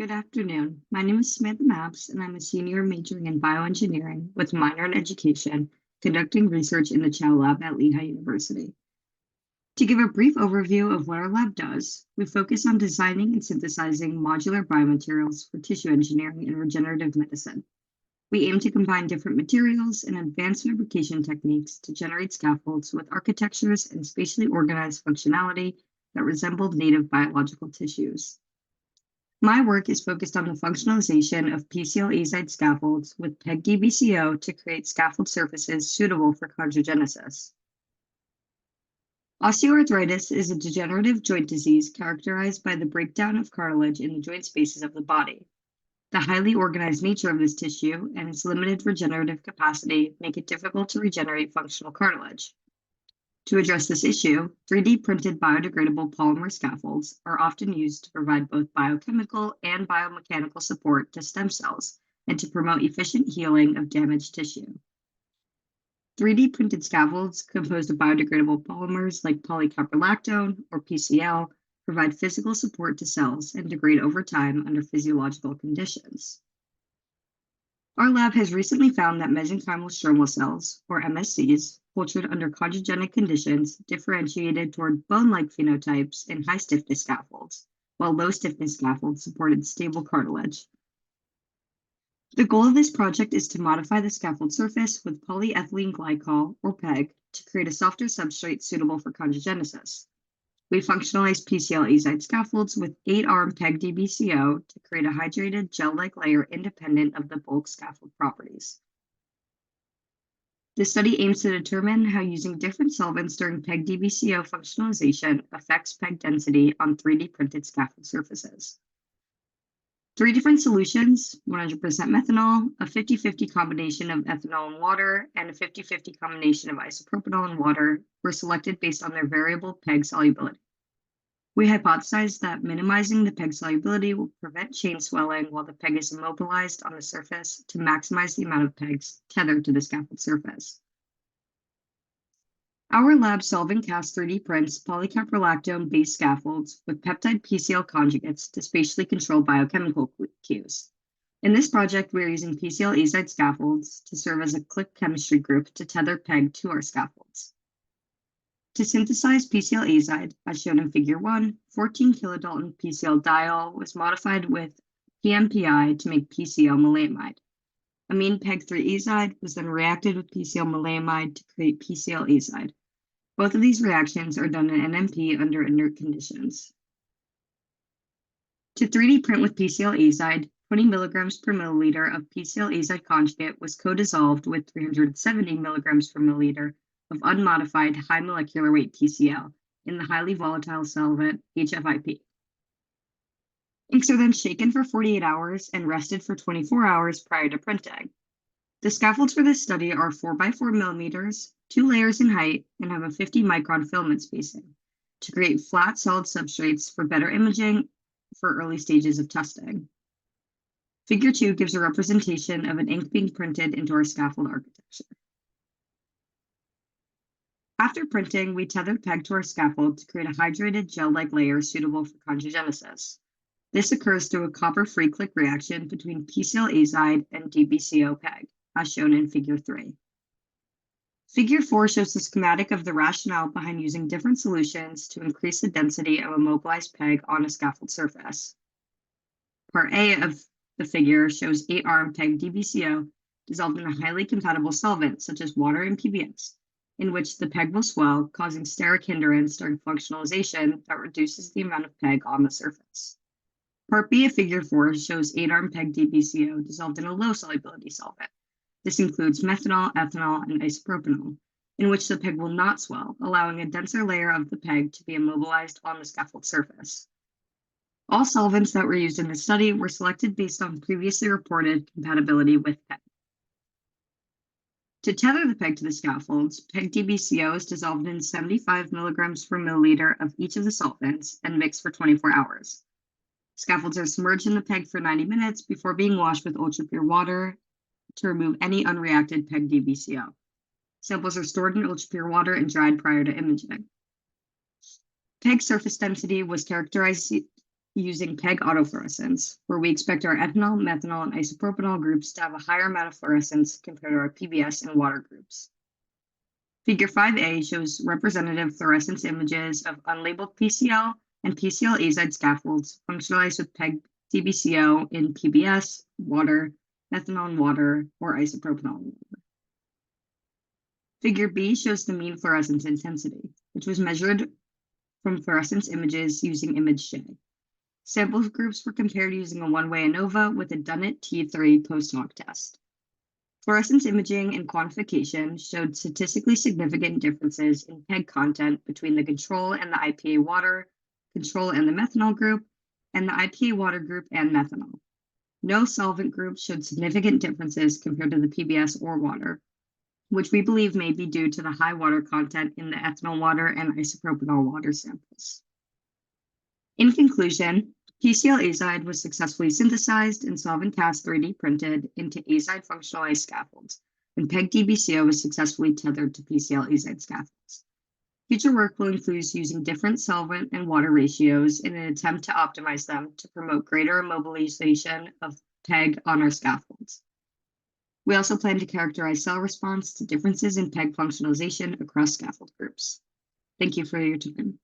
Good afternoon. My name is Samantha Mapps, and I'm a senior majoring in bioengineering with a minor in education, conducting research in the Chow Lab at Lehigh University. To give a brief overview of what our lab does, we focus on designing and synthesizing modular biomaterials for tissue engineering and regenerative medicine. We aim to combine different materials and advanced fabrication techniques to generate scaffolds with architectures and spatially organized functionality that resemble native biological tissues. My work is focused on the functionalization of PCL azide scaffolds with PEGDBCO to create scaffold surfaces suitable for chondrogenesis. Osteoarthritis is a degenerative joint disease characterized by the breakdown of cartilage in the joint spaces of the body. The highly organized nature of this tissue and its limited regenerative capacity make it difficult to regenerate functional cartilage. To address this issue, 3D printed biodegradable polymer scaffolds are often used to provide both biochemical and biomechanical support to stem cells and to promote efficient healing of damaged tissue. 3D printed scaffolds composed of biodegradable polymers like polycaprolactone, or PCL, provide physical support to cells and degrade over time under physiological conditions. Our lab has recently found that mesenchymal stromal cells, or MSCs, cultured under chondrogenic conditions differentiated toward bone-like phenotypes in high-stiffness scaffolds, while low-stiffness scaffolds supported stable cartilage. The goal of this project is to modify the scaffold surface with polyethylene glycol, or PEG, to create a softer substrate suitable for chondrogenesis. We functionalize PCL azide scaffolds with 8-arm PEGDBCO to create a hydrated gel-like layer independent of the bulk scaffold properties. This study aims to determine how using different solvents during PEGDBCO functionalization affects PEG density on 3D printed scaffold surfaces. 3 different solutions, 100% methanol, a 50-50 combination of ethanol and water, and a 50-50 combination of isopropanol and water, were selected based on their variable PEG solubility. We hypothesized that minimizing the PEG solubility will prevent chain swelling while the PEG is immobilized on the surface to maximize the amount of PEGs tethered to the scaffold surface. Our lab solvent cast 3D prints polycaprolactone-based scaffolds with peptide PCL conjugates to spatially control biochemical cues. In this project, we are using PCL azide scaffolds to serve as a click chemistry group to tether PEG to our scaffolds. To synthesize PCL azide, as shown in Figure 1, 14 kilodalton PCL diol was modified with PMPI to make PCL maleimide. Amine PEG3 azide was then reacted with PCL maleimide to create PCL azide. Both of these reactions are done in NMP under inert conditions. To 3D print with PCL azide, 20 milligrams per milliliter of PCL azide conjugate was co-dissolved with 370 milligrams per milliliter of unmodified high molecular weight PCL in the highly volatile solvent HFIP. Inks are then shaken for 48 hours and rested for 24 hours prior to printing. The scaffolds for this study are 4 by 4 millimeters, 2 layers in height, and have a 50 micron filament spacing to create flat solid substrates for better imaging for early stages of testing. Figure 2 gives a representation of an ink being printed into our scaffold architecture. After printing, we tethered PEG to our scaffold to create a hydrated gel-like layer suitable for chondrogenesis. This occurs through a copper-free click reaction between PCL azide and DBCO PEG, as shown in Figure 3. Figure 4 shows the schematic of the rationale behind using different solutions to increase the density of immobilized PEG on a scaffold surface. Part A of the figure shows 8-arm PEG-DBCO dissolved in a highly compatible solvent, such as water and PBS, in which the PEG will swell, causing steric hindrance during functionalization that reduces the amount of PEG on the surface. Part B of Figure 4 shows 8-arm PEG-DBCO dissolved in a low solubility solvent. This includes methanol, ethanol, and isopropanol, in which the PEG will not swell, allowing a denser layer of the PEG to be immobilized on the scaffold surface. All solvents that were used in this study were selected based on previously reported compatibility with PEG. To tether the PEG to the scaffolds, PEG-DBCO is dissolved in 75 milligrams per milliliter of each of the solvents and mixed for 24 hours. Scaffolds are submerged in the PEG for 90 minutes before being washed with ultrapure water to remove any unreacted PEG-DBCO. Samples are stored in ultrapure water and dried prior to imaging. PEG surface density was characterized using PEG autofluorescence, where we expect our ethanol, methanol, and isopropanol groups to have a higher amount of fluorescence compared to our PBS and water groups. Figure 5a shows representative fluorescence images of unlabeled PCl and PCl azide scaffolds functionalized with PEG-DBCO in PBS, water, methanol in water, or isopropanol in water. Figure B shows the mean fluorescence intensity, which was measured from fluorescence images using ImageJ. Sample groups were compared using a one-way ANOVA with a Dunnett T3 post-hoc test. Fluorescence imaging and quantification showed statistically significant differences in PEG content between the control and the IPA water, control and the methanol group, and the IPA water group and methanol. No solvent group showed significant differences compared to the PBS or water, which we believe may be due to the high water content in the ethanol water and isopropanol water samples. In conclusion, PCl azide was successfully synthesized and solvent-cast 3D printed into azide functionalized scaffolds, and PEG-DBCO was successfully tethered to PCl azide scaffolds. Future work will include using different solvent and water ratios in an attempt to optimize them to promote greater immobilization of PEG on our scaffolds. We also plan to characterize cell response to differences in PEG functionalization across scaffold groups. Thank you for your time.